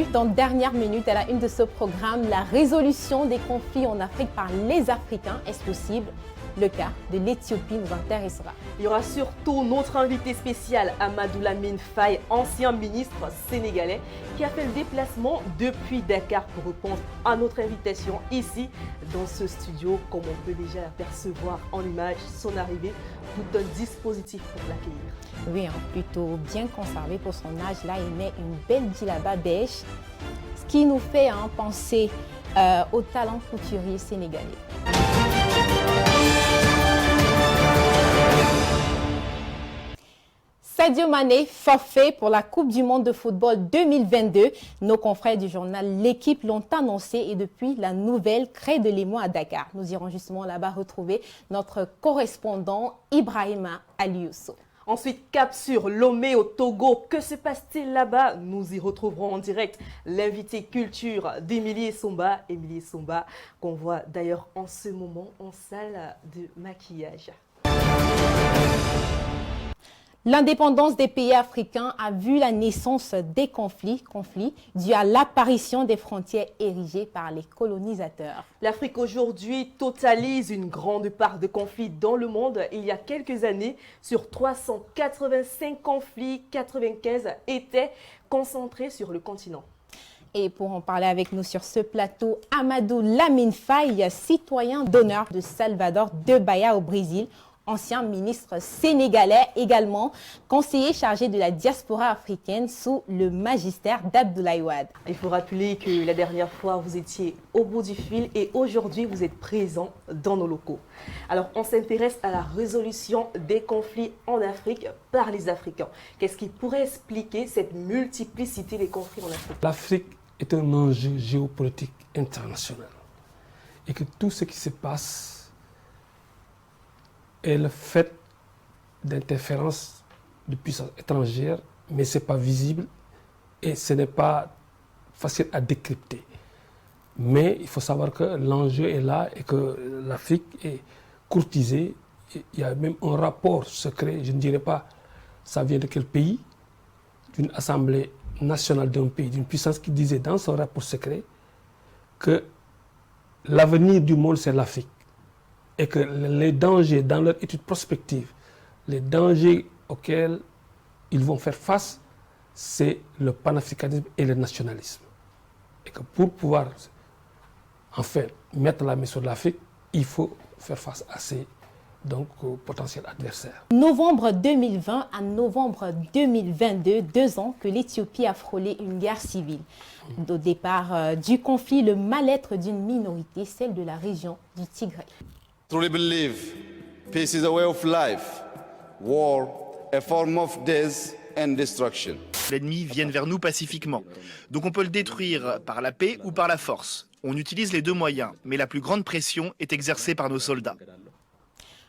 Bienvenue dans Dernière Minute à la une de ce programme. La résolution des conflits en Afrique par les Africains, est-ce possible? Le cas de l'Éthiopie nous intéressera. Il y aura surtout notre invité spécial, Amadou Lamine Faye, ancien ministre sénégalais, qui a fait le déplacement depuis Dakar pour répondre à notre invitation ici, dans ce studio. Comme on peut déjà apercevoir en image, son arrivée, tout un dispositif pour l'accueillir. Oui, plutôt bien conservé pour son âge. Là, il met une belle djellaba beige, ce qui nous fait penser au talent couturier sénégalais. Sadio Mané, forfait pour la Coupe du Monde de football 2022. Nos confrères du journal L'équipe l'ont annoncé et depuis, la nouvelle crée de l'émoi à Dakar. Nous irons justement là-bas retrouver notre correspondant Ibrahima Aliousso. Ensuite, cap sur Lomé au Togo. Que se passe-t-il là-bas? Nous y retrouverons en direct l'invité culture d'Emilie Somba. Emilie Somba, qu'on voit d'ailleurs en ce moment en salle de maquillage. L'indépendance des pays africains a vu la naissance des conflits dus à l'apparition des frontières érigées par les colonisateurs. L'Afrique aujourd'hui totalise une grande part de conflits dans le monde. Il y a quelques années, sur 385 conflits, 95 étaient concentrés sur le continent. Et pour en parler avec nous sur ce plateau, Amadou Lamine Faye, citoyen d'honneur de Salvador de Bahia au Brésil, ancien ministre sénégalais, également conseiller chargé de la diaspora africaine sous le magistère d'Abdoulaye Wade. Il faut rappeler que la dernière fois, vous étiez au bout du fil et aujourd'hui, vous êtes présent dans nos locaux. Alors, on s'intéresse à la résolution des conflits en Afrique par les Africains. Qu'est-ce qui pourrait expliquer cette multiplicité des conflits en Afrique? L'Afrique est un enjeu géopolitique international et que tout ce qui se passe est le fait d'interférences de puissances étrangères, mais ce n'est pas visible et ce n'est pas facile à décrypter. Mais il faut savoir que l'enjeu est là et que l'Afrique est courtisée. Il y a même un rapport secret, je ne dirais pas ça vient de quel pays, d'une assemblée nationale d'un pays, d'une puissance qui disait dans son rapport secret que l'avenir du monde c'est l'Afrique. Et que les dangers, dans leur étude prospective, les dangers auxquels ils vont faire face, c'est le panafricanisme et le nationalisme. Et que pour pouvoir, enfin, mettre la main sur l'Afrique, il faut faire face à ces potentiels adversaires. Novembre 2020 à novembre 2022, 2 ans que l'Éthiopie a frôlé une guerre civile. Au départ du conflit, le mal-être d'une minorité, celle de la région du Tigré. Truly believe peace is a way of life, war a form of death and destruction. L'ennemi vient vers nous pacifiquement. Donc on peut le détruire par la paix ou par la force. On utilise les deux moyens, mais la plus grande pression est exercée par nos soldats.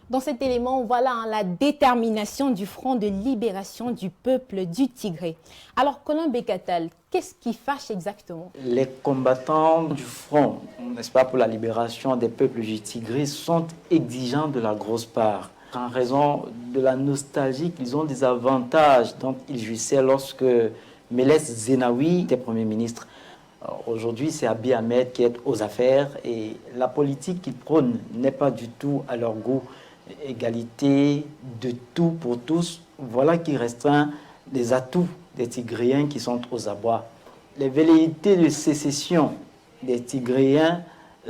Dans cet élément, voilà la détermination du Front de libération du peuple du Tigré. Alors, Colin Bekatal, qu'est-ce qui fâche exactement? Les combattants du Front, n'est-ce pas, pour la libération des peuples du Tigré sont exigeants de la grosse part. En raison de la nostalgie qu'ils ont des avantages dont ils jouissaient lorsque Meles Zenawi était Premier ministre. Aujourd'hui, c'est Abiy Ahmed qui est aux affaires et la politique qu'ils prônent n'est pas du tout à leur goût. Égalité de tout pour tous, voilà qui restreint les atouts des Tigréens qui sont aux abois. Les velléités de sécession des Tigréens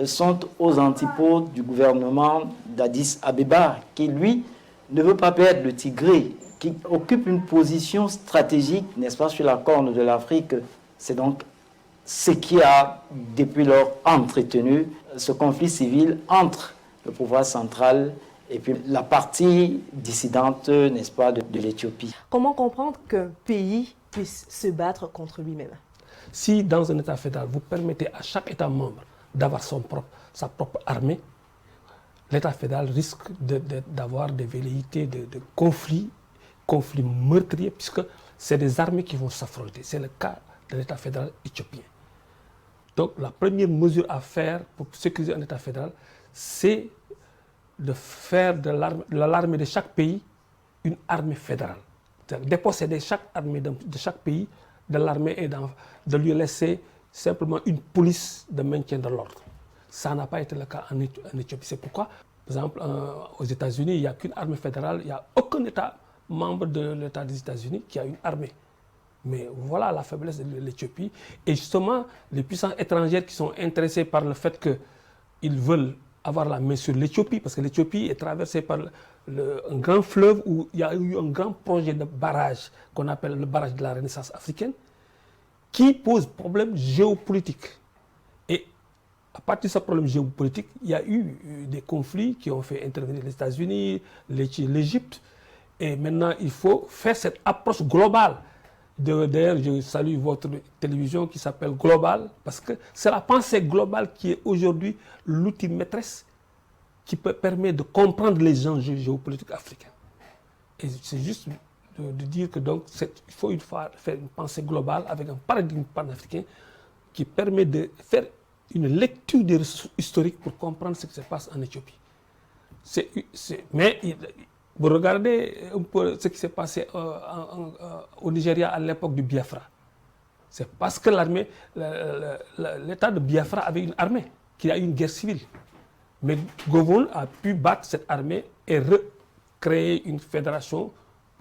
sont aux antipodes du gouvernement d'Addis Abeba, qui lui ne veut pas perdre le Tigré, qui occupe une position stratégique, n'est-ce pas, sur la corne de l'Afrique. C'est donc ce qui a, depuis lors, entretenu ce conflit civil entre le pouvoir central et puis la partie dissidente, n'est-ce pas, de l'Éthiopie. Comment comprendre qu'un pays puisse se battre contre lui-même? Si dans un État fédéral, vous permettez à chaque État membre d'avoir sa propre armée, l'État fédéral risque d'avoir des velléités de conflits meurtriers, puisque c'est des armées qui vont s'affronter. C'est le cas de l'État fédéral éthiopien. Donc la première mesure à faire pour sécuriser un État fédéral, c'est de faire de l'armée de chaque pays une armée fédérale. C'est-à-dire déposséder chaque armée de chaque pays de l'armée et de lui laisser simplement une police de maintien de l'ordre. Ça n'a pas été le cas en Éthiopie. C'est pourquoi, par exemple, aux États-Unis, il n'y a qu'une armée fédérale, il n'y a aucun État membre de l'État des États-Unis qui a une armée. Mais voilà la faiblesse de l'Éthiopie. Et justement, les puissances étrangères qui sont intéressées par le fait qu'ils veulent avoir la main sur l'Éthiopie, parce que l'Éthiopie est traversée par un grand fleuve où il y a eu un grand projet de barrage qu'on appelle le barrage de la Renaissance africaine, qui pose problème géopolitique. Et à partir de ce problème géopolitique, il y a eu des conflits qui ont fait intervenir les États-Unis, l'Égypte. Et maintenant, il faut faire cette approche globale. D'ailleurs, je salue votre télévision qui s'appelle Global, parce que c'est la pensée globale qui est aujourd'hui l'outil maîtresse qui permet de comprendre les enjeux géopolitiques africains. Et c'est juste de dire que donc il faut une fois faire une pensée globale avec un paradigme panafricain qui permet de faire une lecture des ressources historiques pour comprendre ce qui se passe en Éthiopie. Mais vous regardez un peu ce qui s'est passé au Nigeria à l'époque du Biafra. C'est parce que l'État de Biafra avait une armée, qu'il y a eu une guerre civile. Mais Govon a pu battre cette armée et recréer une fédération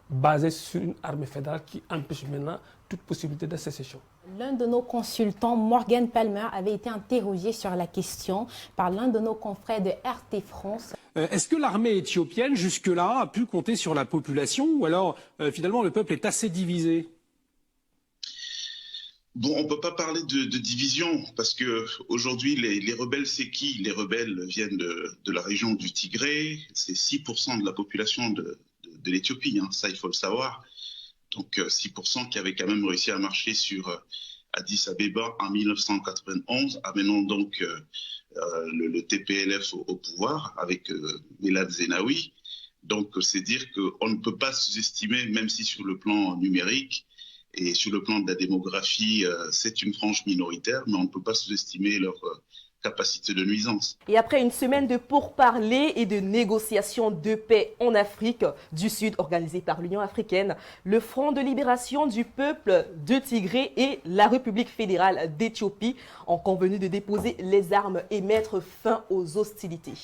basée sur une armée fédérale qui empêche maintenant toute possibilité de sécession. L'un de nos consultants, Morgan Palmer, avait été interrogé sur la question par l'un de nos confrères de RT France. Est-ce que l'armée éthiopienne, jusque-là, a pu compter sur la population ou alors, finalement, le peuple est assez divisé? Bon, on ne peut pas parler de division parce que aujourd'hui, les rebelles, c'est qui? Les rebelles viennent de la région du Tigré. C'est 6% de la population de l'Éthiopie, hein, ça il faut le savoir. Donc 6% qui avaient quand même réussi à marcher sur Addis Abeba en 1991, amenant donc le TPLF au pouvoir avec Meles Zenawi. Donc c'est dire qu'on ne peut pas sous-estimer, même si sur le plan numérique et sur le plan de la démographie, c'est une frange minoritaire, mais on ne peut pas sous-estimer leur capacité de nuisance. Et après une semaine de pourparlers et de négociations de paix en Afrique du Sud organisée par l'Union africaine, le Front de libération du peuple de Tigré et la République fédérale d'Éthiopie ont convenu de déposer les armes et mettre fin aux hostilités.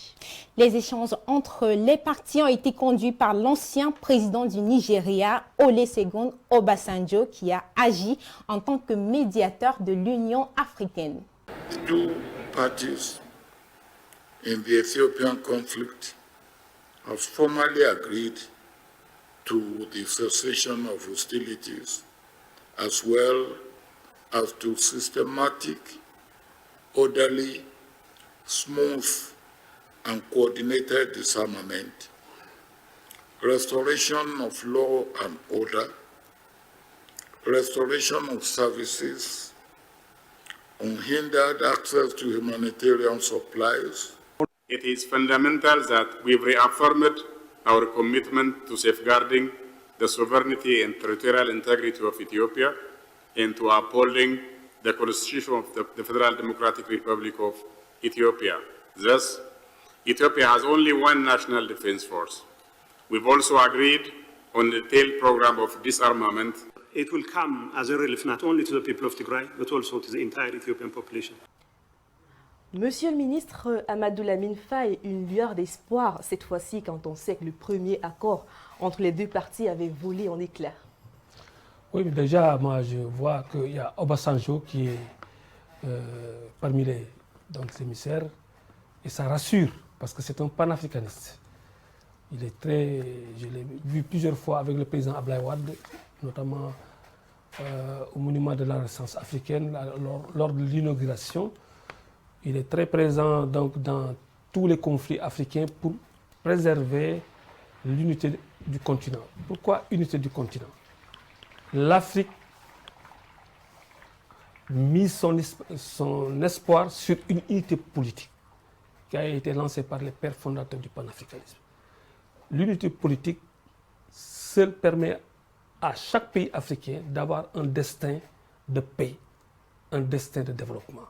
Les échanges entre les parties ont été conduits par l'ancien président du Nigeria, Olusegun Obasanjo, qui a agi en tant que médiateur de l'Union africaine. Parties in the Ethiopian conflict have formally agreed to the cessation of hostilities, as well as to systematic, orderly, smooth, and coordinated disarmament, restoration of law and order, restoration of services, unhindered access to humanitarian supplies. It is fundamental that we've reaffirmed our commitment to safeguarding the sovereignty and territorial integrity of Ethiopia and to upholding the Constitution of the Federal Democratic Republic of Ethiopia. Thus, Ethiopia has only one national defense force. We've also agreed on a detailed program of disarmament. It will come as a relief not only to the people of Tigray, but also to the entire Ethiopian population. Monsieur le ministre Amadou Lamine Faye, une lueur d'espoir cette fois-ci quand on sait que le premier accord entre les deux parties avait volé en éclats. Oui, mais déjà, moi je vois qu'il y a Obasanjo qui est parmi les émissaires et ça rassure parce que c'est un panafricaniste. Il est très, je l'ai vu plusieurs fois avec le président Abdoulaye Wade, notamment au monument de la Renaissance africaine, lors de l'inauguration. Il est très présent donc, dans tous les conflits africains pour préserver l'unité du continent. Pourquoi unité du continent? L'Afrique mise son espoir sur une unité politique qui a été lancée par les pères fondateurs du panafricanisme. L'unité politique seule permet à chaque pays africain d'avoir un destin de paix, un destin de développement.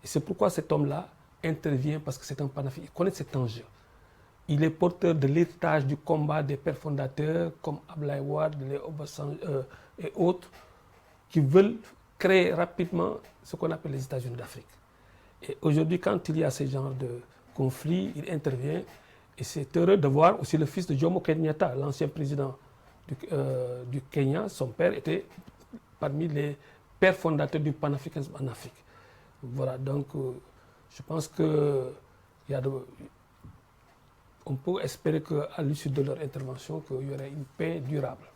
Et c'est pourquoi cet homme-là intervient, parce que c'est un panafricain, il connaît cet enjeu. Il est porteur de l'héritage du combat des pères fondateurs comme Abdoulaye Wade, et autres, qui veulent créer rapidement ce qu'on appelle les États-Unis d'Afrique. Et aujourd'hui, quand il y a ce genre de conflit, il intervient. Et c'est heureux de voir aussi le fils de Jomo Kenyatta, l'ancien président du Kenya. Son père était parmi les pères fondateurs du panafricanisme en Afrique. Voilà, donc je pense que on peut espérer qu'à l'issue de leur intervention, qu'il y aurait une paix durable.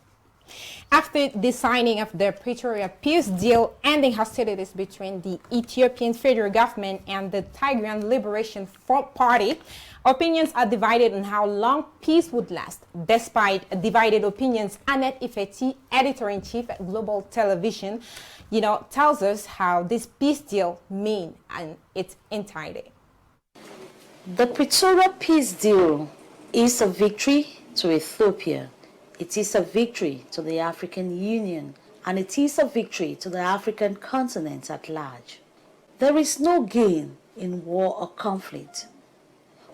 After the signing of the Pretoria peace deal ending hostilities between the Ethiopian federal government and the Tigrayan Liberation Front Party, opinions are divided on how long peace would last. Despite divided opinions, Annette Ifeti, editor-in-chief at Global Television, tells us how this peace deal means in its entirety. The Pretoria peace deal is a victory to Ethiopia. It is a victory to the African Union, and it is a victory to the African continent at large. There is no gain in war or conflict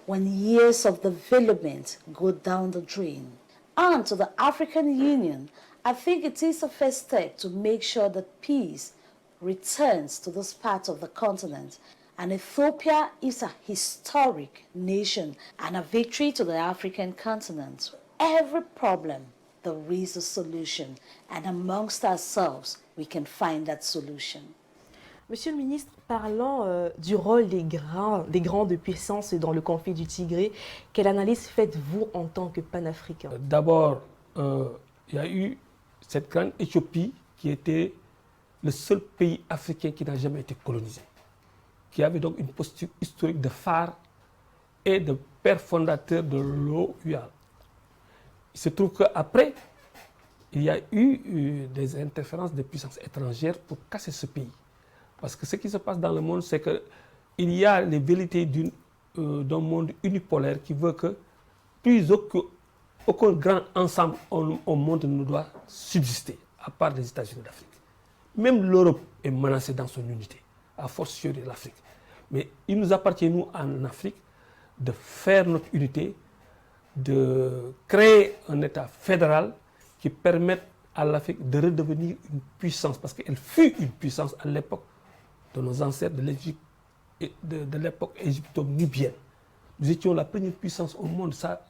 when years of development go down the drain. And to the African Union, I think it is a first step to make sure that peace returns to this part of the continent. And Ethiopia is a historic nation and a victory to the African continent. Every problem, there is a solution, and amongst ourselves, we can find that solution. Monsieur le ministre, parlant du rôle des grandes puissances dans le conflit du Tigré, quelle analyse faites-vous en tant que panafricain? D'abord, il y a eu cette grande Éthiopie qui était le seul pays africain qui n'a jamais été colonisé, qui avait donc une posture historique de phare et de père fondateur de l'OUA. Il se trouve qu'après, il y a eu des interférences de puissances étrangères pour casser ce pays. Parce que ce qui se passe dans le monde, c'est qu'il y a les velléités d'un monde unipolaire qui veut que plus aucun grand ensemble au monde ne doit subsister, à part les États-Unis d'Afrique. Même l'Europe est menacée dans son unité, à fortiori de l'Afrique. Mais il nous appartient, nous, en Afrique, de faire notre unité, de créer un État fédéral qui permette à l'Afrique de redevenir une puissance, parce qu'elle fut une puissance à l'époque de nos ancêtres de l'Égypte et de l'époque égypto-nubienne. Nous étions la première puissance au monde, ça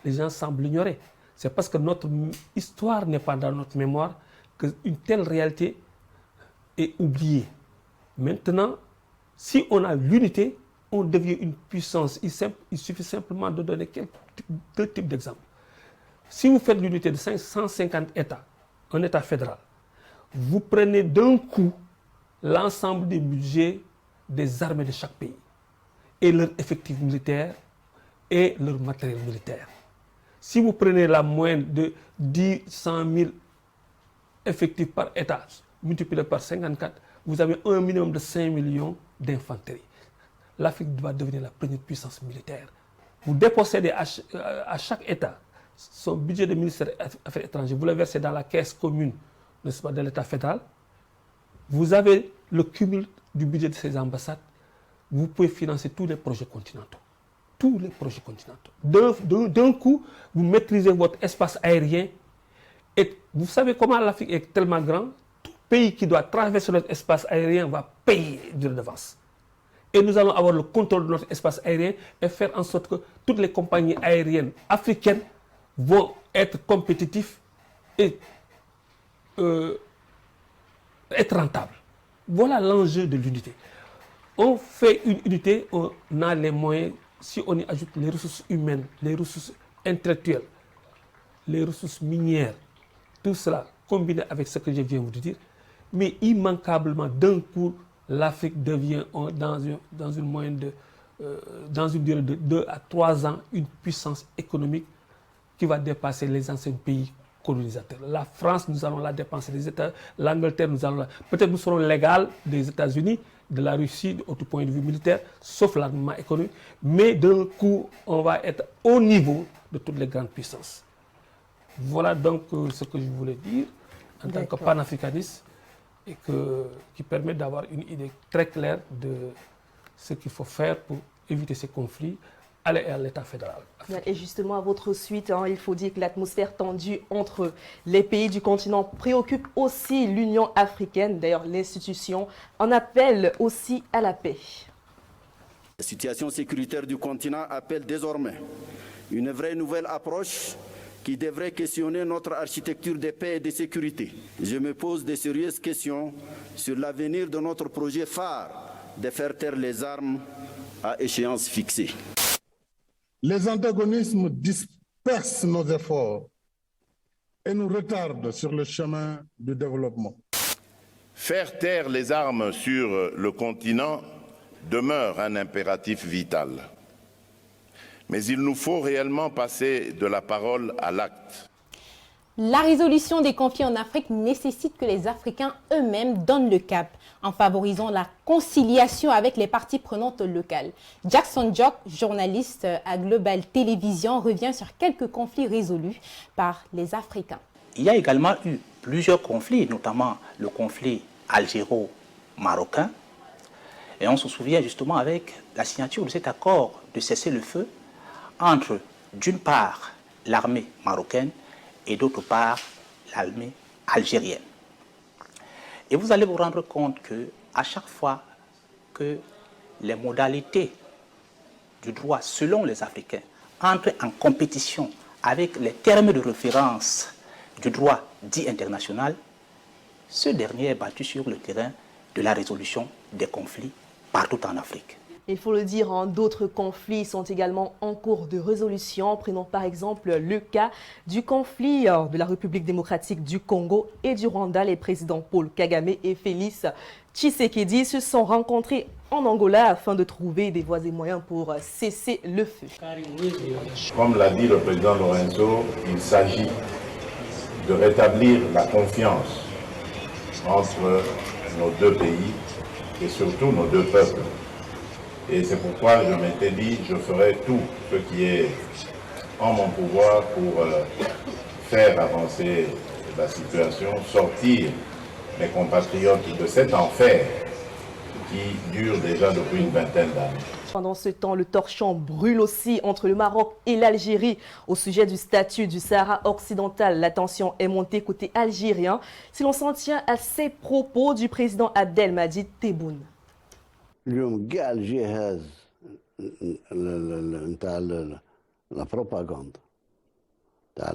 les gens semblent l'ignorer. C'est parce que notre histoire n'est pas dans notre mémoire qu'une telle réalité est oubliée. Maintenant, si on a l'unité, on devient une puissance. Il suffit simplement de donner deux types d'exemples. Si vous faites l'unité de 150 États, un État fédéral, vous prenez d'un coup l'ensemble des budgets des armées de chaque pays et leur effectif militaire et leur matériel militaire. Si vous prenez la moyenne de 100 000 effectifs par État multiplié par 54, vous avez un minimum de 5 millions d'infanterie. L'Afrique doit devenir la première puissance militaire. Vous dépossédez à chaque État son budget de ministère des Affaires étrangères, vous le versez dans la caisse commune, n'est-ce pas, de l'État fédéral. Vous avez le cumul du budget de ces ambassades. Vous pouvez financer tous les projets continentaux. Tous les projets continentaux. D'un coup, vous maîtrisez votre espace aérien. Et vous savez comment l'Afrique est tellement grande, tout pays qui doit traverser notre espace aérien va payer de redevance. Et nous allons avoir le contrôle de notre espace aérien et faire en sorte que toutes les compagnies aériennes africaines vont être compétitifs et être rentables. Voilà l'enjeu de l'unité. On fait une unité, on a les moyens, si on y ajoute les ressources humaines, les ressources intellectuelles, les ressources minières, tout cela combiné avec ce que je viens de vous dire, mais immanquablement, d'un coup, l'Afrique devient, dans une moyenne dans une durée de 2 à 3 ans, une puissance économique qui va dépasser les anciens pays colonisateurs. La France, nous allons la dépenser, l'Angleterre, peut-être nous serons légaux des États-Unis, de la Russie, au tout point de vue militaire, sauf l'armement économique, mais d'un coup, on va être au niveau de toutes les grandes puissances. Voilà donc ce que je voulais dire en tant que panafricaniste et qui permet d'avoir une idée très claire de ce qu'il faut faire pour éviter ces conflits à l'État fédéral. Et justement, à votre suite, il faut dire que l'atmosphère tendue entre les pays du continent préoccupe aussi l'Union africaine. D'ailleurs, l'institution en appelle aussi à la paix. La situation sécuritaire du continent appelle désormais une vraie nouvelle approche qui devrait questionner notre architecture de paix et de sécurité. Je me pose de sérieuses questions sur l'avenir de notre projet phare de faire taire les armes à échéance fixée. Les antagonismes dispersent nos efforts et nous retardent sur le chemin du développement. Faire taire les armes sur le continent demeure un impératif vital. Mais il nous faut réellement passer de la parole à l'acte. La résolution des conflits en Afrique nécessite que les Africains eux-mêmes donnent le cap en favorisant la conciliation avec les parties prenantes locales. Jackson Jock, journaliste à Global Télévision, revient sur quelques conflits résolus par les Africains. Il y a également eu plusieurs conflits, notamment le conflit algéro-marocain. Et on se souvient justement avec la signature de cet accord de cessez-le-feu entre, d'une part, l'armée marocaine et d'autre part, l'armée algérienne. Et vous allez vous rendre compte qu'à chaque fois que les modalités du droit selon les Africains entrent en compétition avec les termes de référence du droit dit international, ce dernier est battu sur le terrain de la résolution des conflits partout en Afrique. Il faut le dire, d'autres conflits sont également en cours de résolution. Prenons par exemple le cas du conflit de la République démocratique du Congo et du Rwanda. Les présidents Paul Kagame et Félix Tshisekedi se sont rencontrés en Angola afin de trouver des voies et moyens pour cesser le feu. Comme l'a dit le président Lorenzo, il s'agit de rétablir la confiance entre nos deux pays et surtout nos deux peuples. Et c'est pourquoi je m'étais dit, je ferai tout ce qui est en mon pouvoir pour faire avancer la situation, sortir mes compatriotes de cet enfer qui dure déjà depuis une vingtaine d'années. Pendant ce temps, le torchon brûle aussi entre le Maroc et l'Algérie. Au sujet du statut du Sahara occidental, la tension est montée côté algérien, si l'on s'en tient à ces propos du président Abdelmadjid Tebboune. اليوم كاع الجهاز نتاع لا بروباغندا تاع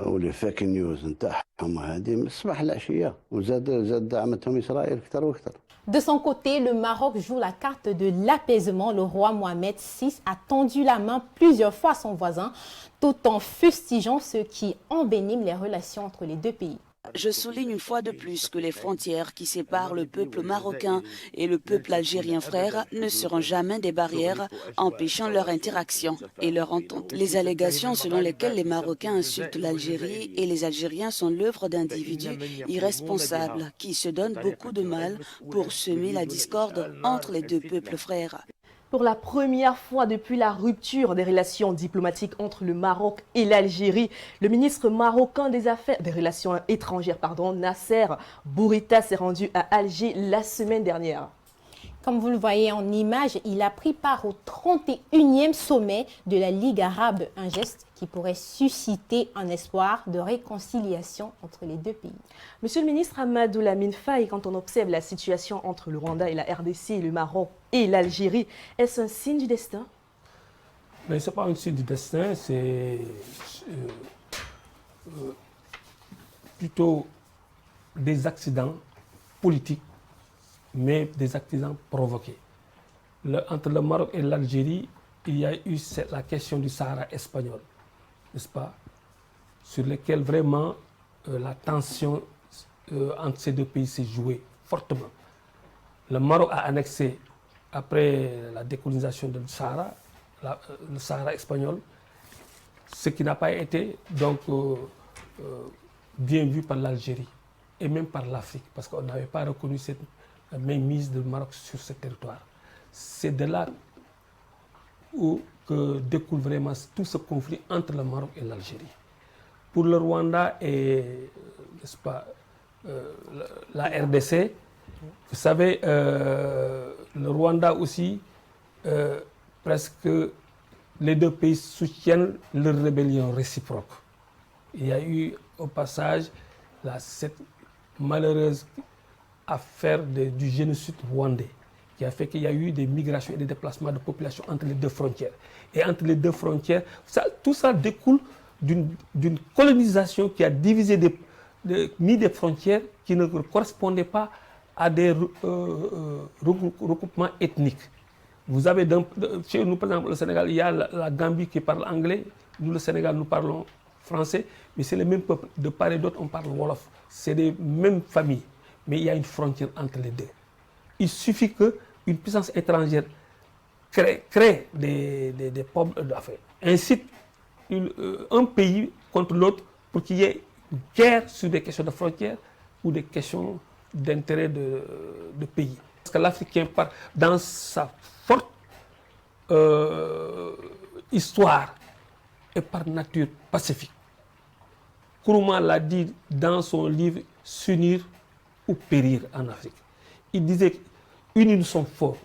ولي فيك نيوز نتاعهم هذه من الصباح العشيه وزاد دعمتهم اسرائيل اكثر واكثر. De son côté, le Maroc joue la carte de l'apaisement. Le roi Mohamed VI a tendu la main plusieurs fois à son voisin, tout en fustigeant ce qui envenime les relations entre les deux pays. Je souligne une fois de plus que les frontières qui séparent le peuple marocain et le peuple algérien frère ne seront jamais des barrières empêchant leur interaction et leur entente. Les allégations selon lesquelles les Marocains insultent l'Algérie et les Algériens sont l'œuvre d'individus irresponsables qui se donnent beaucoup de mal pour semer la discorde entre les deux peuples frères. Pour la première fois depuis la rupture des relations diplomatiques entre le Maroc et l'Algérie, le ministre marocain des Relations étrangères, Nasser Bourita, s'est rendu à Alger la semaine dernière. Comme vous le voyez en image, il a pris part au 31e sommet de la Ligue arabe, un geste qui pourrait susciter un espoir de réconciliation entre les deux pays. Monsieur le ministre Amadou Lamine Faye, quand on observe la situation entre le Rwanda et la RDC, le Maroc et l'Algérie, est-ce un signe du destin? Mais ce n'est pas un signe du destin, c'est plutôt des accidents politiques, mais des accidents provoqués. Entre le Maroc et l'Algérie, il y a eu la question du Sahara espagnol, n'est-ce pas, sur lequel vraiment la tension entre ces deux pays s'est jouée fortement. Le Maroc a annexé, après la décolonisation du Sahara, le Sahara espagnol, ce qui n'a pas été donc bien vu par l'Algérie et même par l'Afrique, parce qu'on n'avait pas reconnu cette mainmise du Maroc sur ce territoire. C'est de là que découle vraiment tout ce conflit entre le Maroc et l'Algérie. Pour le Rwanda et n'est-ce pas, la RDC, vous savez, le Rwanda aussi presque les deux pays soutiennent leur rébellion réciproque. Il y a eu au passage cette malheureuse affaire du génocide rwandais qui a fait qu'il y a eu des migrations et des déplacements de population entre les deux frontières. Et entre les deux frontières, tout ça découle d'une colonisation qui a divisé mis des frontières qui ne correspondaient pas à des regroupements ethniques. Vous avez chez nous, par exemple, le Sénégal, il y a la Gambie qui parle anglais. Nous, le Sénégal, nous parlons français. Mais c'est les mêmes peuples. De part et d'autre, on parle wolof. C'est les mêmes familles. Mais il y a une frontière entre les deux. Il suffit qu'une puissance étrangère crée des problèmes, incite un pays contre l'autre pour qu'il y ait une guerre sur des questions de frontières ou des questions d'intérêt de pays. Parce que l'Africain, dans sa forte histoire, est par nature pacifique. Nkrumah l'a dit dans son livre « S'unir ou périr en Afrique ». Il disait « Unis nous sommes forts,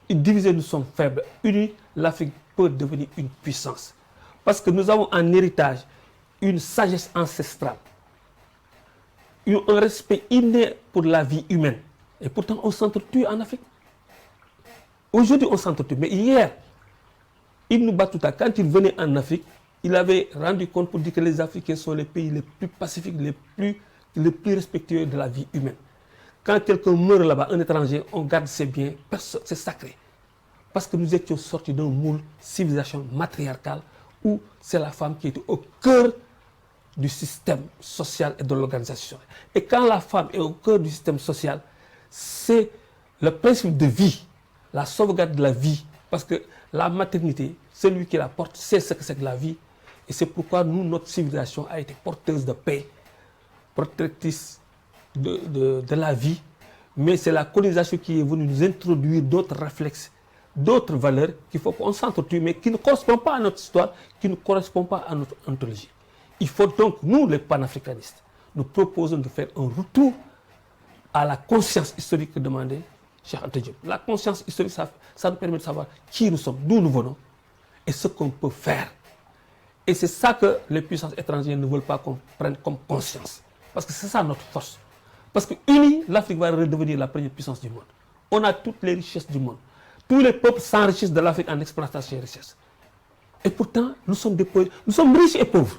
divisés nous sommes faibles, unis l'Afrique peut devenir une puissance ». Parce que nous avons en héritage une sagesse ancestrale, un respect inné pour la vie humaine. Et pourtant, on s'entretue en Afrique. Aujourd'hui, on s'entretue. Mais hier, Ibn Battuta, quand il venait en Afrique, il avait rendu compte pour dire que les Africains sont les pays les plus pacifiques, les plus respectueux de la vie humaine. Quand quelqu'un meurt là-bas, un étranger, on garde ses biens, c'est sacré. Parce que nous étions sortis d'un moule civilisation matriarcale où c'est la femme qui était au cœur du système social et de l'organisation. Et quand la femme est au cœur du système social, c'est le principe de vie, la sauvegarde de la vie. Parce que la maternité, celui qui la porte, sait ce que c'est que la vie. Et c'est pourquoi nous, notre civilisation a été porteuse de paix, protectrice de la vie. Mais c'est la colonisation qui est venue nous introduire d'autres réflexes, d'autres valeurs qu'il faut qu'on s'entretue, mais qui ne correspondent pas à notre histoire, qui ne correspondent pas à notre ontologie. Il faut donc, nous, les panafricanistes, nous proposons de faire un retour à la conscience historique que demandait Cheikh Anta Diop. La conscience historique, ça nous permet de savoir qui nous sommes, d'où nous venons et ce qu'on peut faire. Et c'est ça que les puissances étrangères ne veulent pas qu'on prenne comme conscience. Parce que c'est ça notre force. Parce que unis, l'Afrique va redevenir la première puissance du monde. On a toutes les richesses du monde. Tous les peuples s'enrichissent de l'Afrique en exploitant ces richesses. Et pourtant, nous sommes riches et pauvres.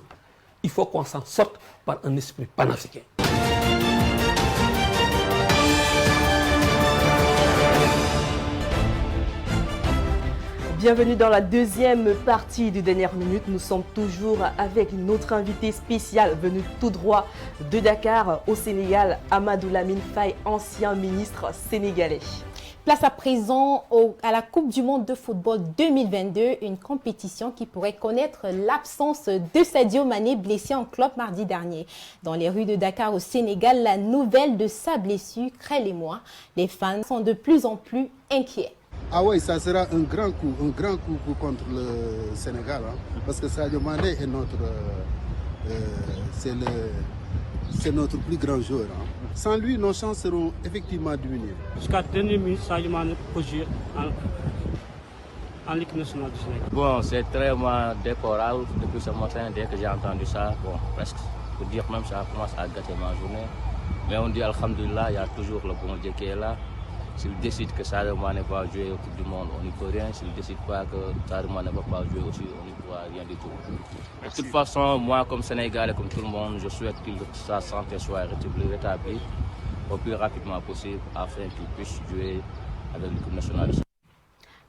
Il faut qu'on s'en sorte par un esprit panafricain. Bienvenue dans la deuxième partie de Dernière Minute. Nous sommes toujours avec notre invité spécial venu tout droit de Dakar au Sénégal, Amadou Lamine Faye, ancien ministre sénégalais. Place à présent à la Coupe du Monde de football 2022, une compétition qui pourrait connaître l'absence de Sadio Mané blessé en club mardi dernier. Dans les rues de Dakar au Sénégal, la nouvelle de sa blessure crée l'émoi. Les fans sont de plus en plus inquiets. Ah oui, ça sera un grand coup contre le Sénégal, hein, parce que Sadio Mané est c'est notre plus grand joueur. Hein. Sans lui, nos chances seront effectivement diminuées. Jusqu'à dernière minute, Sadio Mané peut jouer en Ligue nationale du Sénégal. Bon, c'est très déplorable depuis ce matin, dès que j'ai entendu ça. Bon, presque, pour dire même ça commence à gâter ma journée. Mais on dit Alhamdulillah, il y a toujours le bon Dieu qui est là. S'il décide que Sadio Mané va jouer au Coupe du Monde, on n'y peut rien. S'il ne décide pas que Sadio Mané ne va pas jouer aussi, on n'y pourra rien du tout. De toute façon, moi, comme Sénégalais, comme tout le monde, je souhaite que sa santé soit rétablie au plus rapidement possible afin qu'il puisse jouer avec l'équipe nationale.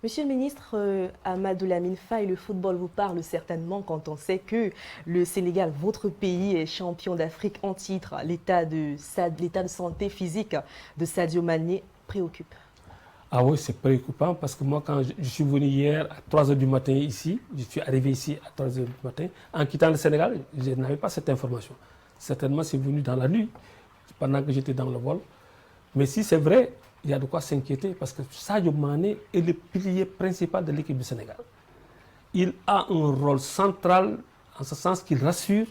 Monsieur le ministre Amadou Lamine Faye, le football vous parle certainement quand on sait que le Sénégal, votre pays, est champion d'Afrique en titre. L'état de santé physique de Sadio Mané préoccupe. Ah oui, c'est préoccupant parce que moi, quand je suis venu hier à 3h du matin ici, je suis arrivé ici à 3h du matin, en quittant le Sénégal, je n'avais pas cette information. Certainement, c'est venu dans la nuit, pendant que j'étais dans le vol. Mais si c'est vrai, il y a de quoi s'inquiéter parce que Sadio Mané est le pilier principal de l'équipe du Sénégal. Il a un rôle central en ce sens qu'il rassure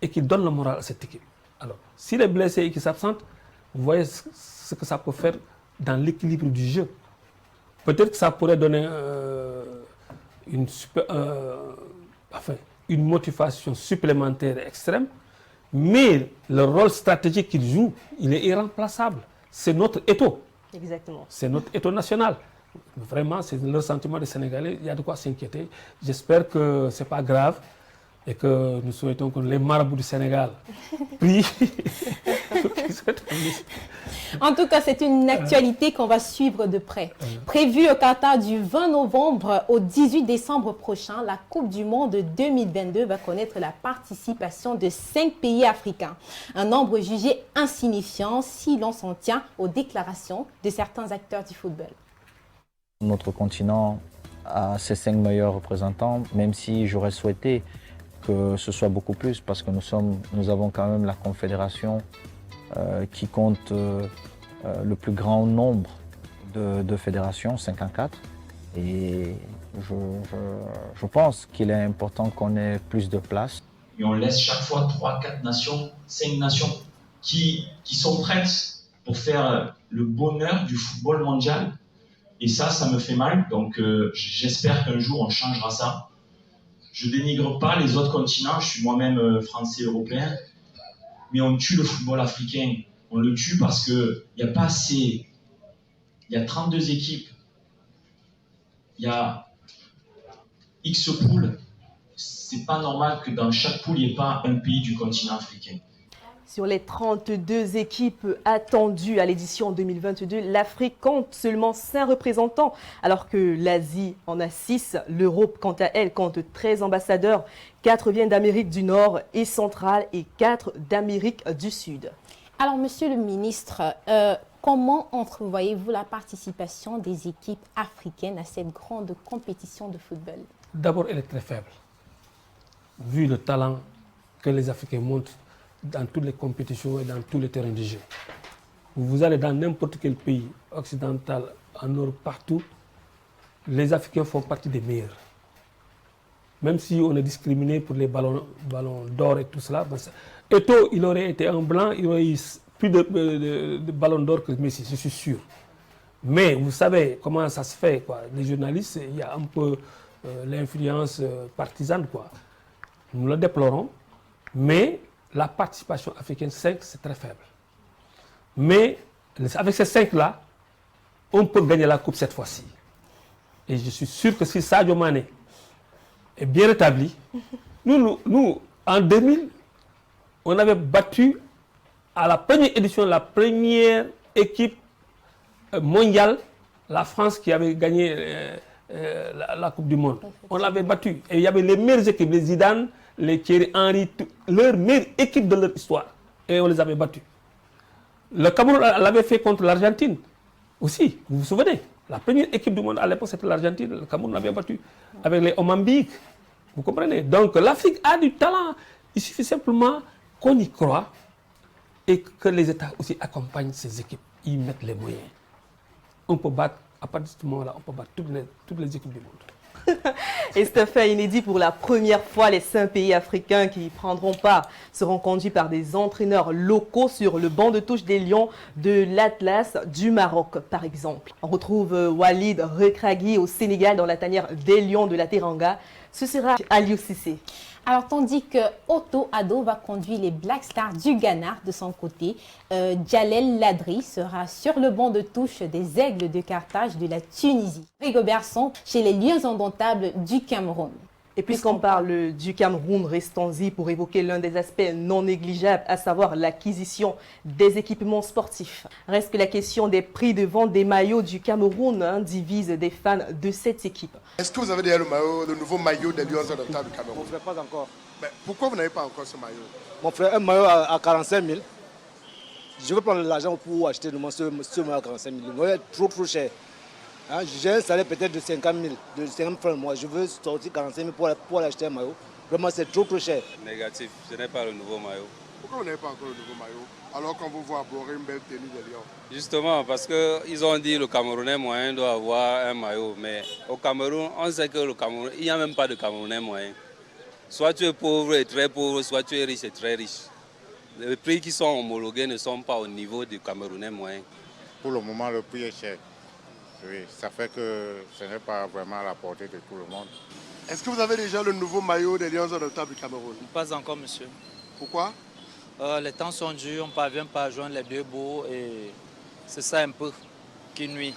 et qu'il donne le moral à cette équipe. Alors, s'il est blessé et qu'il s'absente, vous voyez ce que ça peut faire dans l'équilibre du jeu. Peut-être que ça pourrait donner une motivation supplémentaire extrême, mais le rôle stratégique qu'il joue, il est irremplaçable. C'est notre étau. Exactement. C'est notre étau national. Vraiment, c'est le sentiment des Sénégalais. Il y a de quoi s'inquiéter. J'espère que ce n'est pas grave et que nous souhaitons que les marabouts du Sénégal prient. En tout cas, c'est une actualité qu'on va suivre de près. Prévue au Qatar du 20 novembre au 18 décembre prochain, la Coupe du Monde 2022 va connaître la participation de 5 pays africains. Un nombre jugé insignifiant si l'on s'en tient aux déclarations de certains acteurs du football. Notre continent a ses 5 meilleurs représentants, même si j'aurais souhaité que ce soit beaucoup plus, parce que nous avons quand même la confédération qui compte le plus grand nombre de fédérations, 54. Et je pense qu'il est important qu'on ait plus de place. Et on laisse chaque fois 3, 4 nations, 5 nations qui sont prêtes pour faire le bonheur du football mondial. Et ça me fait mal. Donc j'espère qu'un jour on changera ça. Je dénigre pas les autres continents, je suis moi-même français européen, mais on tue le football africain. On le tue parce qu'il n'y a pas assez. Il y a 32 équipes. Il y a X poules. C'est pas normal que dans chaque poule, il n'y ait pas un pays du continent africain. Sur les 32 équipes attendues à l'édition 2022, l'Afrique compte seulement 5 représentants, alors que l'Asie en a 6. L'Europe, quant à elle, compte 13 ambassadeurs. 4 viennent d'Amérique du Nord et centrale et 4 d'Amérique du Sud. Alors, monsieur le ministre, comment entrevoyez-vous la participation des équipes africaines à cette grande compétition de football? D'abord, elle est très faible, vu le talent que les Africains montrent dans toutes les compétitions et dans tous les terrains de jeu. Vous allez dans n'importe quel pays occidental, en Europe, partout, les Africains font partie des meilleurs. Même si on est discriminé pour les ballons d'or et tout cela, Eto'o, il aurait été un blanc, il aurait eu plus de ballons d'or que Messi, je suis sûr. Mais vous savez comment ça se fait, quoi. Les journalistes, il y a un peu l'influence partisane, quoi. Nous le déplorons, mais la participation africaine 5, c'est très faible. Mais avec ces 5-là, on peut gagner la Coupe cette fois-ci. Et je suis sûr que si Sadio Mané est bien rétabli, nous, en 2000, on avait battu à la première édition, la première équipe mondiale, la France qui avait gagné la Coupe du Monde. On l'avait battu. Et il y avait les meilleures équipes, les Zidane, les Thierry Henry, leur meilleure équipe de leur histoire. Et on les avait battus. Le Cameroun l'avait fait contre l'Argentine aussi, vous vous souvenez? La première équipe du monde à l'époque, c'était l'Argentine. Le Cameroun l'avait battu avec les Omambik. Vous comprenez? Donc l'Afrique a du talent. Il suffit simplement qu'on y croit et que les États aussi accompagnent ces équipes. Ils mettent les moyens. On peut battre, à partir de ce moment-là, on peut battre toutes les équipes du monde. Et c'est un fait inédit pour la première fois. Les 5 pays africains qui y prendront part seront conduits par des entraîneurs locaux sur le banc de touche des Lions de l'Atlas du Maroc, par exemple. On retrouve Walid Rekragui au Sénégal dans la tanière des Lions de la Teranga. Ce sera Aliou Cissé. Alors, tandis que Otto Addo va conduire les Black Stars du Ghana, de son côté, Djalel Ladri sera sur le banc de touche des Aigles de Carthage de la Tunisie. Rigobert Song chez les Lions indomptables du Cameroun. Et puisqu'on parle du Cameroun, restons-y pour évoquer l'un des aspects non négligeables, à savoir l'acquisition des équipements sportifs. Reste que la question des prix de vente des maillots du Cameroun divise des fans de cette équipe. Est-ce que vous avez déjà le nouveau maillot des Lions indomptables du Cameroun? Mon frère, pas encore. Mais pourquoi vous n'avez pas encore ce maillot? Mon frère, un maillot à 45 000. Je veux prendre l'argent pour acheter ce maillot à 45 000. Le maillot est trop cher. Hein, j'ai un salaire peut-être de 50 000, de 50 francs moi. Je veux sortir 45 000 pour aller acheter un maillot. Vraiment, c'est trop cher. Négatif, ce n'est pas le nouveau maillot. Pourquoi vous n'avez pas encore le nouveau maillot alors qu'on vous voit aborer une belle tenue de Lions? Justement, parce qu'ils ont dit que le Camerounais moyen doit avoir un maillot. Mais au Cameroun, on sait que le Cameroun, il n'y a même pas de Camerounais moyen. Soit tu es pauvre et très pauvre, soit tu es riche et très riche. Les prix qui sont homologués ne sont pas au niveau du Camerounais moyen. Pour le moment, le prix est cher. Oui, ça fait que ce n'est pas vraiment à la portée de tout le monde. Est-ce que vous avez déjà le nouveau maillot des Lions indomptables du Cameroun? Pas encore, monsieur. Pourquoi? Les temps sont durs, on ne parvient pas à joindre les deux bouts et c'est ça un peu qui nuit.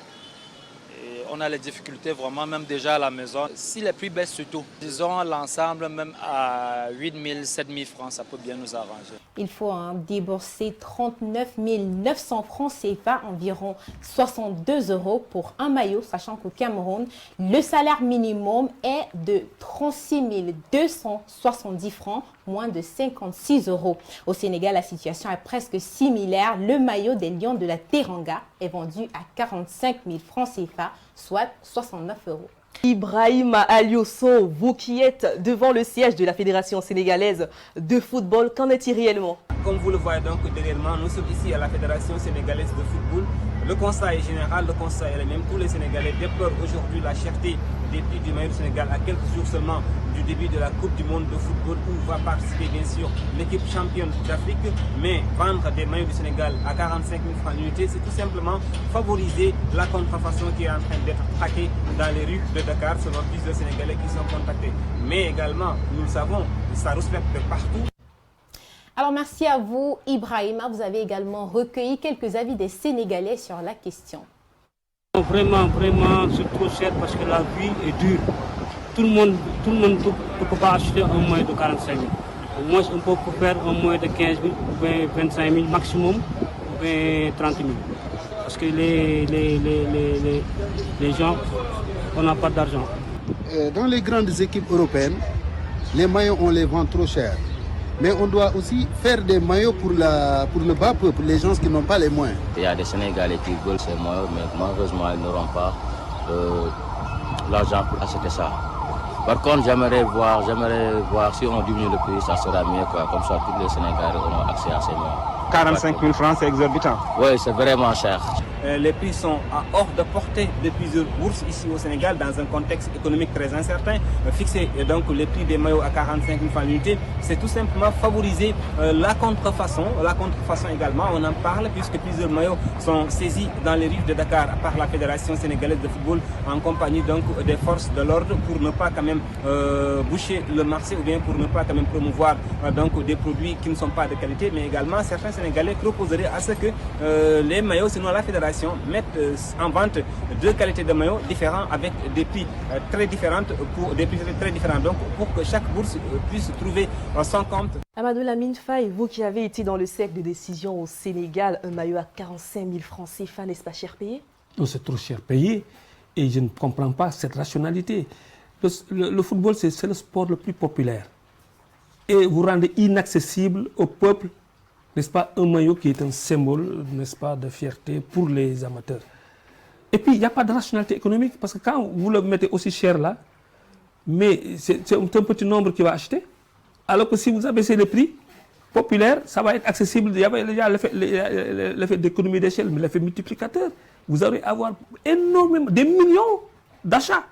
Et on a les difficultés vraiment, même déjà à la maison. Si les prix baissent surtout, disons l'ensemble, même à 8 000, 7 000 francs, ça peut bien nous arranger. Il faut débourser 39 900 francs CFA, environ 62 € pour un maillot, sachant qu'au Cameroun, le salaire minimum est de 36 270 francs, moins de 56 €. Au Sénégal, la situation est presque similaire. Le maillot des Lions de la Teranga est vendu à 45 000 francs CFA, soit 69 €. Ibrahima Aliosso, vous qui êtes devant le siège de la Fédération sénégalaise de football, qu'en est-il réellement? Comme vous le voyez donc derrière moi, nous sommes ici à la Fédération sénégalaise de football. Le constat est général, le constat est le même. Tous les Sénégalais déplorent aujourd'hui la cherté des prix du maillot du Sénégal à quelques jours seulement du début de la Coupe du monde de football où va participer bien sûr l'équipe championne d'Afrique. Mais vendre des maillots du Sénégal à 45 000 francs l'unité, c'est tout simplement favoriser la contrefaçon qui est en train d'être traquée dans les rues de Dakar selon plusieurs Sénégalais qui sont contactés. Mais également, nous le savons, ça respecte partout. Alors merci à vous Ibrahima, vous avez également recueilli quelques avis des Sénégalais sur la question. Vraiment, c'est trop cher parce que la vie est dure. Tout le monde ne peut pas acheter un moyen de 45 000. Au moins on peut faire un moyen de 15 000 ou bien 25 000 maximum ou bien 30 000. Parce que les gens, on n'a pas d'argent. Dans les grandes équipes européennes, les maillots on les vend trop cher. Mais on doit aussi faire des maillots pour le bas peuple, les gens qui n'ont pas les moyens. Il y a des Sénégalais qui veulent ces maillots, mais malheureusement, ils n'auront pas l'argent pour acheter ça. Par contre, j'aimerais voir si on diminue le prix, ça sera mieux, quoi. Comme ça, tous les Sénégalais auront accès à ces maillots. 45 000 francs, c'est exorbitant. Oui, c'est vraiment cher. Les prix sont hors de portée de plusieurs bourses ici au Sénégal dans un contexte économique très incertain. Fixer donc les prix des maillots à 45 000 francs l'unité, c'est tout simplement favoriser la contrefaçon. La contrefaçon également, on en parle puisque plusieurs maillots sont saisis dans les rives de Dakar par la Fédération sénégalaise de football en compagnie donc des forces de l'ordre pour ne pas quand même boucher le marché ou bien pour ne pas quand même promouvoir donc des produits qui ne sont pas de qualité, mais également certains Sénégalais proposeraient à ce que les maillots, sinon la Fédération, mettent en vente deux qualités de maillots différents avec des prix très différents donc pour que chaque bourse puisse trouver son compte. Amadou Lamine Faye, vous qui avez été dans le cercle de décision au Sénégal, un maillot à 45 000 francs CFA, n'est-ce pas cher payé? Non, c'est trop cher payé et je ne comprends pas cette rationalité. Le football, c'est le sport le plus populaire. Et vous rendez inaccessible au peuple, n'est-ce pas, un maillot qui est un symbole, n'est-ce pas, de fierté pour les amateurs. Et puis, il n'y a pas de rationalité économique, parce que quand vous le mettez aussi cher là, mais c'est un petit nombre qui va acheter, alors que si vous abaissez le prix populaire, ça va être accessible. Il y a l'effet d'économie d'échelle, mais l'effet multiplicateur. Vous allez avoir énormément, des millions d'achats.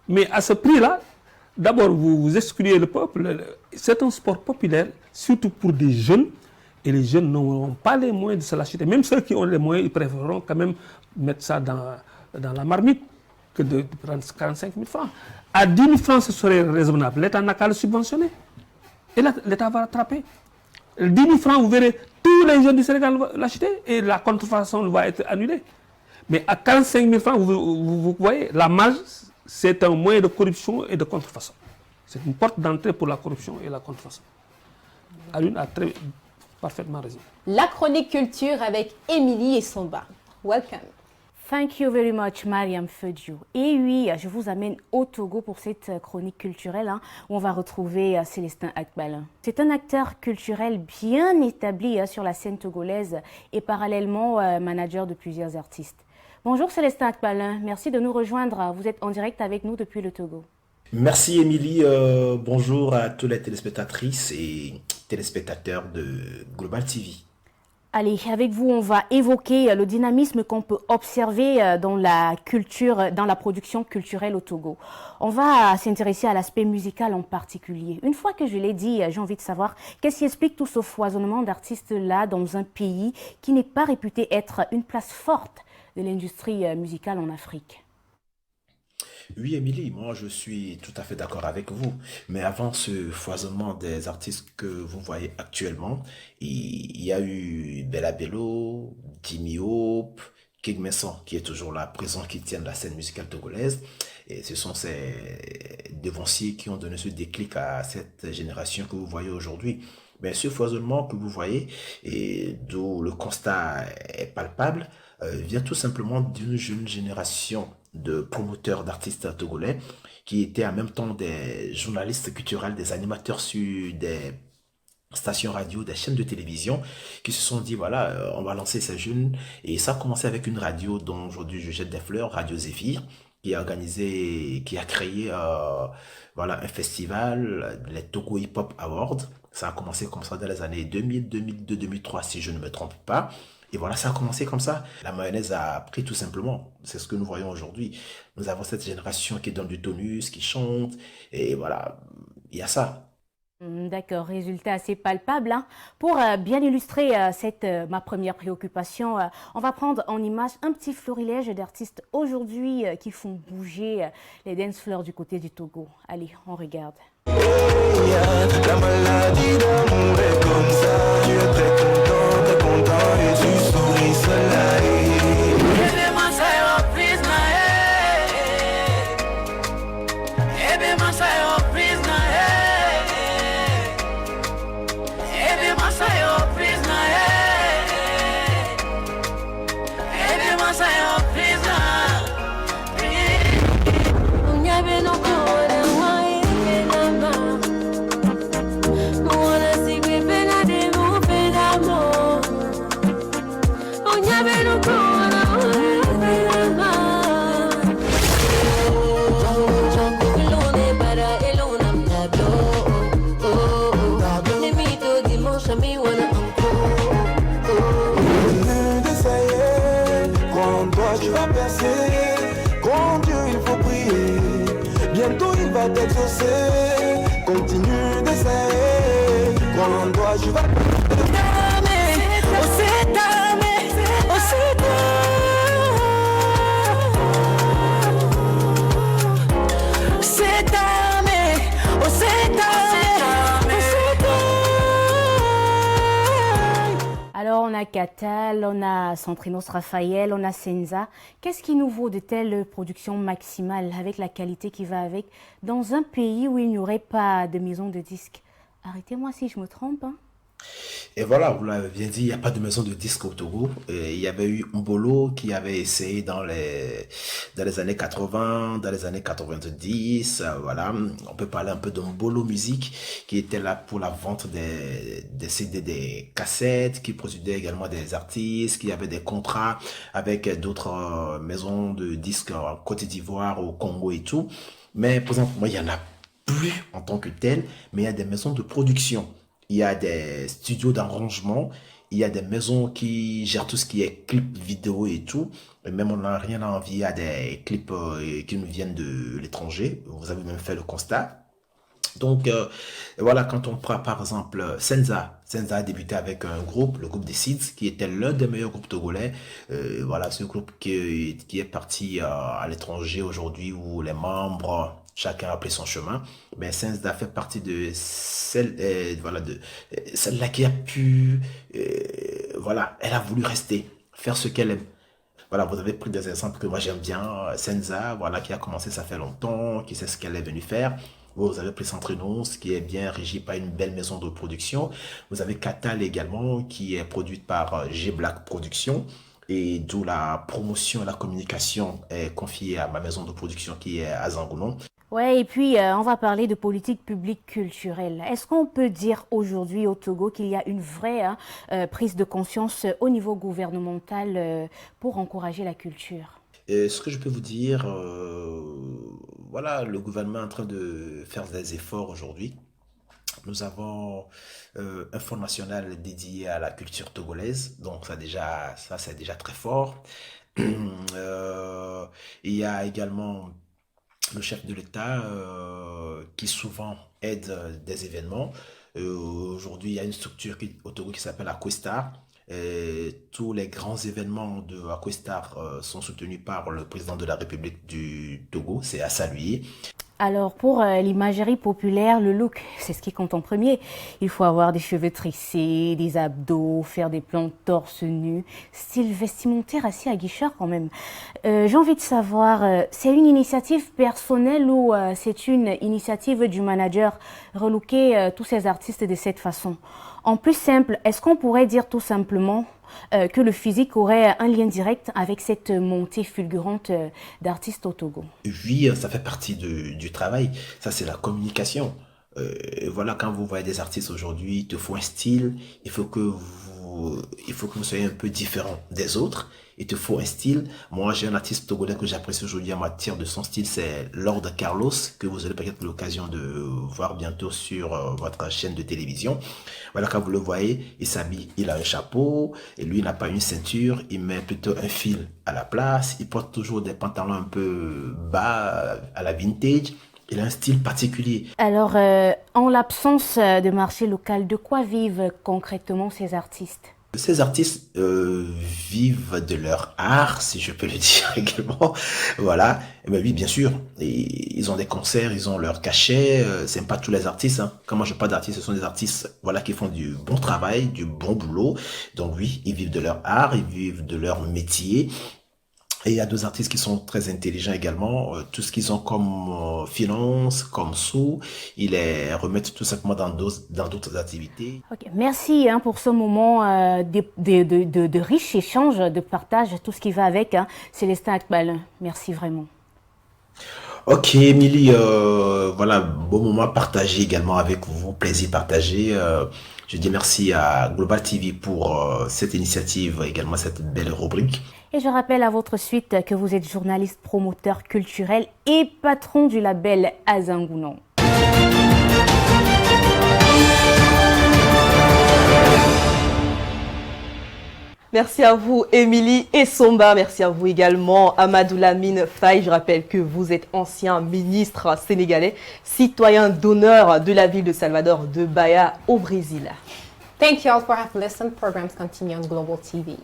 Mais à ce prix-là, d'abord, vous excluez le peuple. C'est un sport populaire, surtout pour des jeunes. Et les jeunes n'auront pas les moyens de se l'acheter. Même ceux qui ont les moyens, ils préféreront quand même mettre ça dans la marmite que de prendre 45 000 francs. À 10 000 francs, ce serait raisonnable. L'État n'a qu'à le subventionner. Et là, l'État va rattraper. 10 000 francs, vous verrez, tous les jeunes du Sénégal vont l'acheter et la contrefaçon va être annulée. Mais à 45 000 francs, vous voyez, la marge, c'est un moyen de corruption et de contrefaçon. C'est une porte d'entrée pour la corruption et la contrefaçon. Alune a parfaitement raison. La chronique culture avec Émilie et Somba. Welcome. Thank you very much, Mariam Fediou. Et oui, je vous amène au Togo pour cette chronique culturelle où on va retrouver Célestin Akbalin. C'est un acteur culturel bien établi sur la scène togolaise et parallèlement manager de plusieurs artistes. Bonjour Célestin Akbalin, merci de nous rejoindre. Vous êtes en direct avec nous depuis le Togo. Merci Émilie, bonjour à toutes les téléspectatrices et téléspectateurs de Global TV. Allez, avec vous, on va évoquer le dynamisme qu'on peut observer dans la culture, dans la production culturelle au Togo. On va s'intéresser à l'aspect musical en particulier. Une fois que je l'ai dit, j'ai envie de savoir qu'est-ce qui explique tout ce foisonnement d'artistes-là dans un pays qui n'est pas réputé être une place forte de l'industrie musicale en Afrique. Oui, Émilie, moi je suis tout à fait d'accord avec vous. Mais avant ce foisonnement des artistes que vous voyez actuellement, il y a eu Bella Bello, Jimmy Hope, King Messon, qui est toujours là, présent, qui tiennent la scène musicale togolaise. Et ce sont ces devanciers qui ont donné ce déclic à cette génération que vous voyez aujourd'hui. Mais ce foisonnement que vous voyez, et d'où le constat est palpable, vient tout simplement d'une jeune génération de promoteurs d'artistes togolais qui étaient en même temps des journalistes culturels, des animateurs sur des stations radio, des chaînes de télévision qui se sont dit voilà, on va lancer ces jeunes. Et ça a commencé avec une radio dont aujourd'hui je jette des fleurs, Radio Zéphyr, qui a organisé, qui a créé voilà, un festival, les Togo Hip Hop Awards. Ça a commencé comme ça dans les années 2000, 2002, 2003 si je ne me trompe pas. Et voilà, ça a commencé comme ça. La mayonnaise a pris tout simplement. C'est ce que nous voyons aujourd'hui. Nous avons cette génération qui donne du tonus, qui chante. Et voilà, il y a ça. D'accord, résultat assez palpable. Hein. Pour bien illustrer ma première préoccupation, on va prendre en image un petit florilège d'artistes aujourd'hui qui font bouger les dance floors du côté du Togo. Allez, on regarde. La maladie d'amour est comme ça. Tu es très content et tu souris cela. Continue d'essayer. Crois en toi, je vais Alors on a Catal, on a Centrinos Raphaël, on a Senza. Qu'est-ce qui nous vaut de telles productions maximales avec la qualité qui va avec dans un pays où il n'y aurait pas de maison de disques? Arrêtez-moi si je me trompe. Hein. Et voilà, vous l'avez bien dit, il n'y a pas de maison de disques au Togo. Et il y avait eu Mbolo qui avait essayé dans les années 80, dans les années 90. Voilà, on peut parler un peu de Mbolo Musique qui était là pour la vente des CD, des cassettes, qui produisait également des artistes, qui avait des contrats avec d'autres maisons de disques en Côte d'Ivoire, au Congo et tout. Mais présentement, il n'y en a plus en tant que tel, mais il y a des maisons de production. Il y a des studios d'arrangement, il y a des maisons qui gèrent tout ce qui est clips vidéo et tout. Et même on n'a rien à envier à des clips qui nous viennent de l'étranger. Vous avez même fait le constat. Donc voilà, quand on prend par exemple Senza a débuté avec un groupe, le groupe des Seeds, qui était l'un des meilleurs groupes togolais. Voilà, ce groupe qui est parti à l'étranger aujourd'hui, où les membres, chacun a pris son chemin. Mais Senza fait partie de celle-là qui a pu, voilà, elle a voulu rester, faire ce qu'elle aime. Voilà, vous avez pris des exemples que moi j'aime bien. Senza, voilà, qui a commencé, ça fait longtemps, qui sait ce qu'elle est venue faire. Vous avez pris Centrinos, qui est bien régi par une belle maison de production. Vous avez Catal également, qui est produite par G-Black Productions. Et d'où la promotion et la communication est confiée à ma maison de production qui est à Zangounon. Ouais, et puis on va parler de politique publique culturelle. Est-ce qu'on peut dire aujourd'hui au Togo qu'il y a une vraie prise de conscience au niveau gouvernemental pour encourager la culture? Ce que je peux vous dire, voilà, le gouvernement est en train de faire des efforts aujourd'hui. Nous avons un fonds national dédié à la culture togolaise, donc ça c'est déjà très fort. Il y a également le chef de l'État qui souvent aide des événements. Aujourd'hui, il y a une structure au Togo qui s'appelle Aquesta. Tous les grands événements de Aquestar sont soutenus par le président de la République du Togo, c'est à saluer. Alors pour l'imagerie populaire, le look, c'est ce qui compte en premier. Il faut avoir des cheveux tressés, des abdos, faire des plans torse nu, style vestimentaire assez aguicheur quand même. J'ai envie de savoir, c'est une initiative personnelle ou c'est une initiative du manager relooker tous ces artistes de cette façon? En plus simple, est-ce qu'on pourrait dire tout simplement que le physique aurait un lien direct avec cette montée fulgurante d'artistes au Togo? Oui, ça fait partie du travail. Ça, c'est la communication. Voilà, quand vous voyez des artistes aujourd'hui, il te faut un style, il faut que vous soyez un peu différent des autres. Il te faut un style. Moi, j'ai un artiste togolais que j'apprécie aujourd'hui en matière de son style, c'est Lord Carlos, que vous aurez peut-être l'occasion de voir bientôt sur votre chaîne de télévision. Voilà, quand vous le voyez, il s'habille, il a un chapeau, et lui, il n'a pas une ceinture, il met plutôt un fil à la place, il porte toujours des pantalons un peu bas à la vintage. Il a un style particulier. Alors, en l'absence de marché local, de quoi vivent concrètement ces artistes? Ces artistes vivent de leur art, si je peux le dire également. Voilà. Et bien oui, bien sûr. Et ils ont des concerts, ils ont leur cachet. C'est pas tous les artistes. Hein. Quand moi je parle d'artistes, ce sont des artistes, voilà, qui font du bon travail, du bon boulot. Donc oui, ils vivent de leur art, ils vivent de leur métier. Et il y a deux artistes qui sont très intelligents également. Tout ce qu'ils ont comme finance, comme sous, ils les remettent tout simplement dans d'autres activités. Okay. Merci pour ce moment de riche échange, de partage, tout ce qui va avec. Célestin Akbalin, merci vraiment. Ok, Émilie, voilà, beau moment partagé également avec vous, plaisir partagé. Je dis merci à Global TV pour cette initiative, également cette belle rubrique. Et je rappelle à votre suite que vous êtes journaliste, promoteur culturel et patron du label Azangounon. Merci à vous, Émilie et Somba. Merci à vous également, Amadou Lamine Faye. Je rappelle que vous êtes ancien ministre sénégalais, citoyen d'honneur de la ville de Salvador de Bahia au Brésil. Thank you all for having listened. Programs continue on Global TV.